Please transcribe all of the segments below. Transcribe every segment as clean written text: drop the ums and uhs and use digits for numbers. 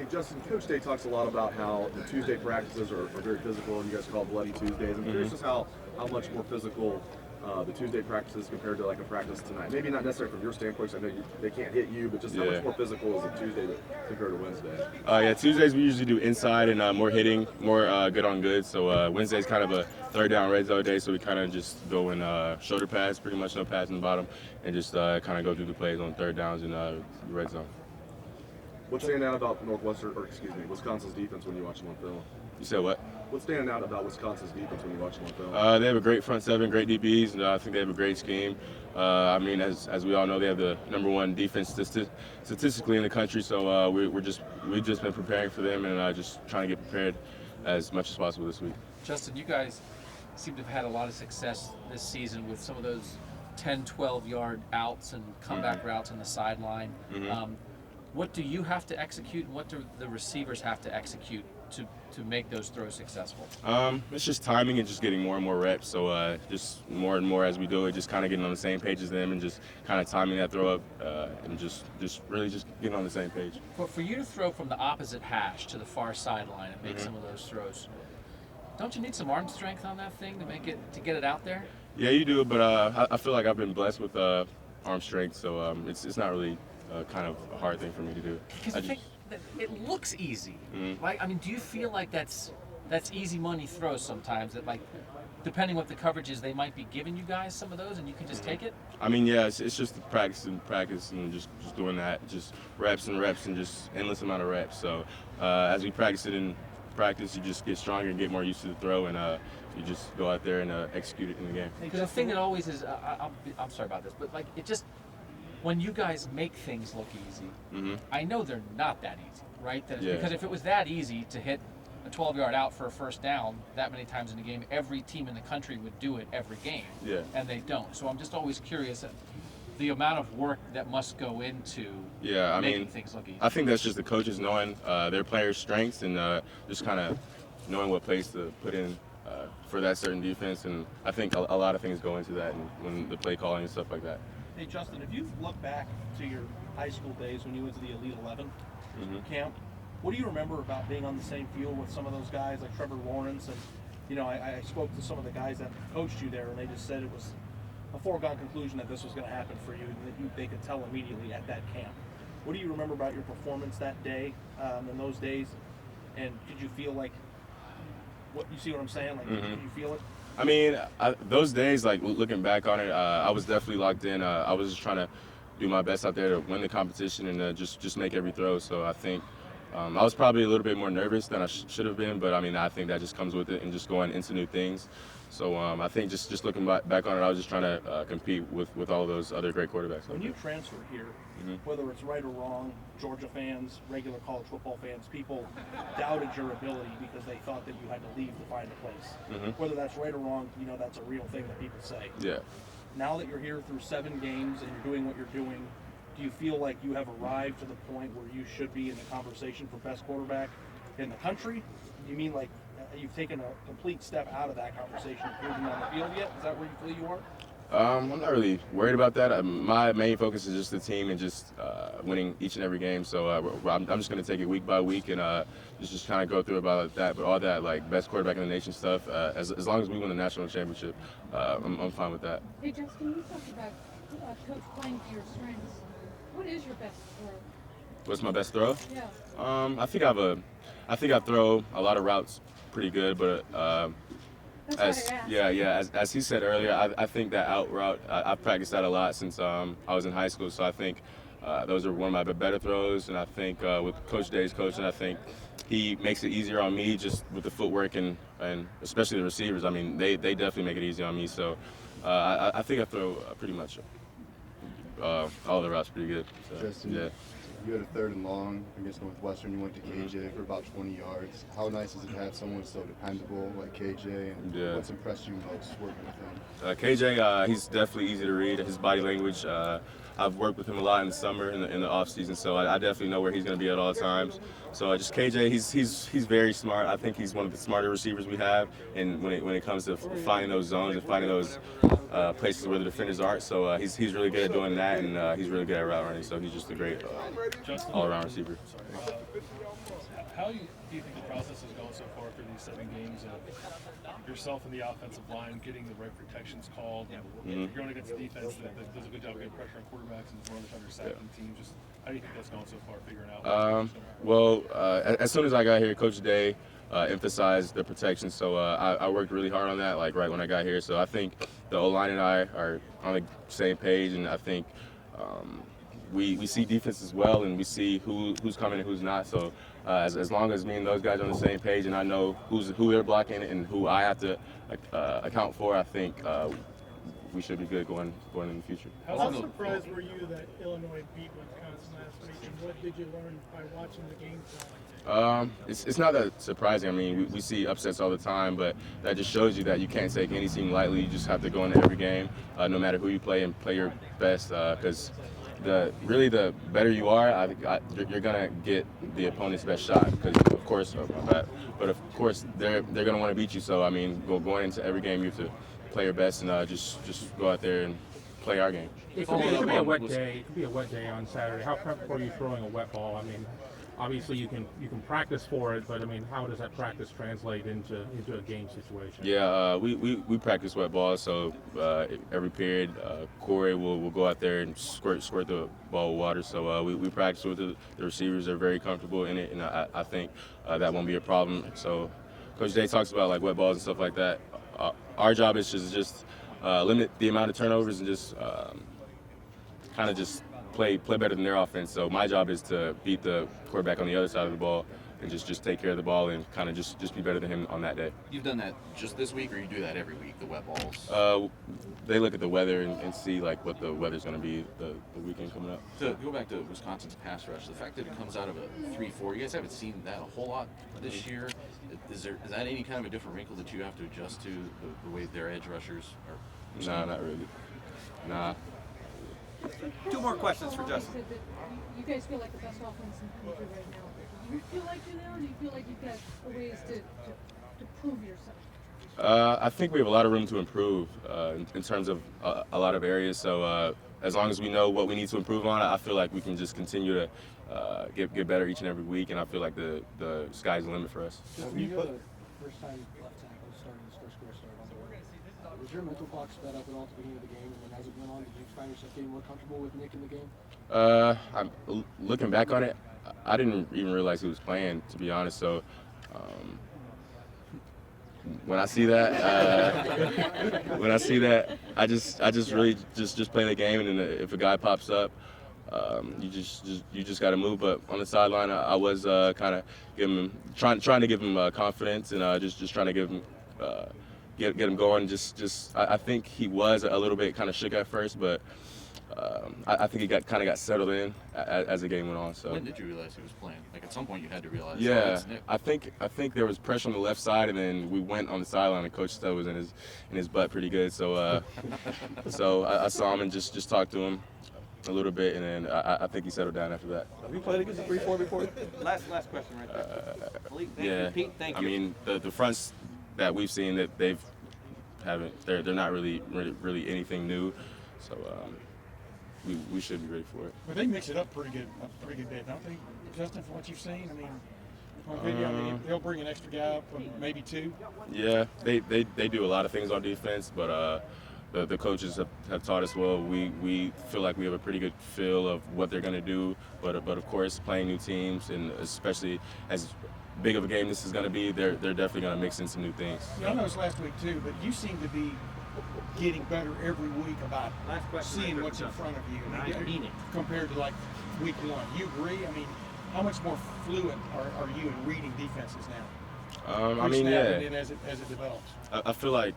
Hey, Justin, Coach Day talks a lot about how the Tuesday practices are very physical, and you guys call it Bloody Tuesdays. I'm curious as how much more physical the Tuesday practices compared to like a practice tonight. Maybe not necessarily from your standpoint, 'cause I know they can't hit you, but just how much more physical is a Tuesday compared to Wednesday? Yeah, Tuesdays we usually do inside and more hitting, more good on good. So Wednesday's kind of a third down red zone day, so we kind of just go in shoulder pass, pretty much no pass in the bottom, and just kind of go through the plays on third downs in the red zone. What's standing out about Wisconsin's defense when you watch them on film? You said what? What's standing out about Wisconsin's defense when you watch them on film? They have a great front seven, great DBs, and I think they have a great scheme. I mean, as we all know, they have the #1 defense statistically in the country. So we've just been preparing for them and just trying to get prepared as much as possible this week. Justin, you guys seem to have had a lot of success this season with some of those 10, 12-yard outs and comeback routes on the sideline. What do you have to execute, and what do the receivers have to execute to make those throws successful? It's just timing and just getting more and more reps. So just more and more as we do it, just kind of getting on the same page as them and just kind of timing that throw up and just really just getting on the same page. But for you to throw from the opposite hash to the far sideline and make some of those throws, don't you need some arm strength on that thing to get it out there? Yeah, you do, but I feel like I've been blessed with arm strength, so it's not really kind of a hard thing for me to do. Because I think that it looks easy. Like, I mean, do you feel like that's easy money throws sometimes? That, like, depending what the coverage is, they might be giving you guys some of those, and you can just take it. I mean, yeah, it's just the practice and just doing that, just reps and reps and just endless amount of reps. So as we practice it in practice, you just get stronger and get more used to the throw, and you just go out there and execute it in the game. Because the thing that always is, I'm sorry about this, but like when you guys make things look easy, I know they're not that easy, right? Because if it was that easy to hit a 12-yard out for a first down that many times in a game, every team in the country would do it every game, and they don't. So I'm just always curious the amount of work that must go into making things look easy. I think that's just the coaches knowing their players' strengths and just kind of knowing what plays to put in for that certain defense. And I think a lot of things go into that, and when the play calling and stuff like that. Hey, Justin, if you look back to your high school days when you went to the Elite 11 camp, what do you remember about being on the same field with some of those guys like Trevor Lawrence? And, you know, I spoke to some of the guys that coached you there, and they just said it was a foregone conclusion that this was going to happen for you, and that they could tell immediately at that camp. What do you remember about your performance that day, in those days? And did you feel like, you see what I'm saying? Like, did you feel it? I mean, those days, like looking back on it, I was definitely locked in. I was just trying to do my best out there to win the competition and just make every throw. So I think I was probably a little bit more nervous than I should have been, but I mean, I think that just comes with it and just going into new things. So I think just looking back on it, I was just trying to compete with all those other great quarterbacks. When you transferred here, whether it's right or wrong, Georgia fans, regular college football fans, people doubted your ability because they thought that you had to leave to find a place. Whether that's right or wrong, you know, that's a real thing that people say. Yeah. Now that you're here through 7 games and you're doing what you're doing, do you feel like you have arrived to the point where you should be in the conversation for best quarterback in the country? You mean like you've taken a complete step out of that conversation and moving on the field yet? Is that where you feel you are? I'm not really worried about that. My main focus is just the team and just winning each and every game. So I'm just going to take it week by week and just kind of go through about that. But all that, like best quarterback in the nation stuff, as long as we win the national championship, I'm fine with that. Hey, Justin, you talked about coach playing to your strengths. What is your best throw? What's my best throw? Yeah. I think I throw a lot of routes pretty good, but as he said earlier, I think that out route, I've practiced that a lot since I was in high school. So I think those are one of my better throws, and I think with Coach Day's coaching, I think he makes it easier on me just with the footwork and especially the receivers. I mean, they definitely make it easy on me. So I think I throw pretty much all the routes pretty good. So, Justin, you had a 3rd and long against Northwestern. You went to KJ for about 20 yards. How nice is it to have someone so dependable like KJ? And what's impressed you most working with him? KJ, he's definitely easy to read. His body language, I've worked with him a lot in the summer, in the off season, so I definitely know where he's going to be at all times. So just KJ, he's very smart. I think he's one of the smarter receivers we have, and when it comes to finding those zones and finding those places where the defenders aren't. So he's really good at doing that, and he's really good at route running. So he's just a great all-around receiver. How do you think the process has gone so far for these 7 games of yourself and the offensive line getting the right protections called? You're going against a defense that does a good job getting pressure on quarterbacks and is one of the better sacking teams. Just how do you think that's gone so far, figuring out? As soon as I got here, Coach Day emphasized the protection, so I worked really hard on that, like right when I got here. So I think the O-line and I are on the same page, and I think we see defense as well, and we see who's coming and who's not. So as long as me and those guys are on the same page, and I know who they're blocking and who I have to account for, I think we should be good going in the future. How surprised were you that Illinois beat Wisconsin last week, and what did you learn by watching the game plan? It's not that surprising. I mean, we see upsets all the time, but that just shows you that you can't take any team lightly. You just have to go into every game, no matter who you play, and play your best, because the better you are, you're gonna get the opponent's best shot. Because of course, they're gonna want to beat you. So I mean, going into every game, you have to play your best and just go out there and play our game. It could be a wet day. It could be a wet day on Saturday. How comfortable are you throwing a wet ball? I mean, obviously you can practice for it, but I mean, how does that practice translate into a game situation? Yeah, we practice wet balls. So every period, Corey will go out there and squirt the ball with water. So we practice with the receivers. They're very comfortable in it, and I think that won't be a problem. So Coach Day talks about like wet balls and stuff like that. Our job is just limit the amount of turnovers and just kind of just play better than their offense. So my job is to beat the quarterback on the other side of the ball and just take care of the ball and kind of just be better than him on that day. You've done that just this week, or you do that every week, the wet balls? They look at the weather and see like what the weather's going to be the weekend coming up. To go back to Wisconsin's pass rush, the fact that it comes out of a 3-4, you guys haven't seen that a whole lot this year. Is that any kind of a different wrinkle that you have to adjust to, the way their edge rushers are? Nah, not really. Nah. 2 more questions for Justin. You guys feel like the best offense in the country right now. Do you feel like you're there, or do you feel like you've got ways to prove yourself? I think we have a lot of room to improve in terms of a lot of areas. So as long as we know what we need to improve on, I feel like we can just continue to get better each and every week, and I feel like the sky's the limit for us. You're the first time left tackle starting his first career start on the way. Was your mental clock sped up at all at the beginning of the game, and then as it went on, did you find yourself getting more comfortable with Nick in the game? I'm looking back on it, I didn't even realize he was playing, to be honest. So when I see that, I just really just play the game, and then if a guy pops up, you just got to move. But on the sideline, I was kind of trying to give him confidence, and just trying to give him get him going. I think he was a little bit kind of shook at first, but I think he kind of got settled in as the game went on. So when did you realize he was playing? Like at some point, you had to realize. Yeah, I think there was pressure on the left side, and then we went on the sideline, and Coach Stowe was in his butt pretty good. So I saw him and just talked to him a little bit, and then I think he settled down after that. Have you played against a 3-4 before? Last question right there. Yeah, Pete, thank you. I mean the fronts that we've seen that they're not really anything new, so we should be ready for it. But they mix it up pretty good bit, don't they, Justin? From what you've seen, I mean, on video, they'll bring an extra guy up, maybe 2. Yeah, they do a lot of things on defense, but the coaches have taught us well. We feel like we have a pretty good feel of what they're going to do, but of course, playing new teams, and especially as big of a game this is going to be, they're definitely going to mix in some new things. Yeah, I know it's last week too, but you seem to be getting better every week about seeing what's in front of you. I mean, compared to like week 1. You agree? I mean, how much more fluent are you in reading defenses now? I mean, yeah. And as it develops. I feel like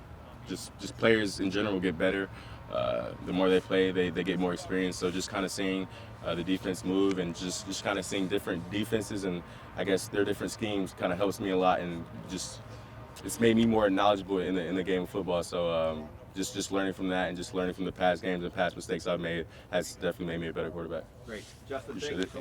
just players in general get better. The more they play, they get more experience. So just kind of seeing the defense move and just kind of seeing different defenses and I guess their different schemes kind of helps me a lot, and it's made me more knowledgeable in the game of football. So just learning from that and just learning from the past games and past mistakes I've made has definitely made me a better quarterback. Great. Justin, thank you.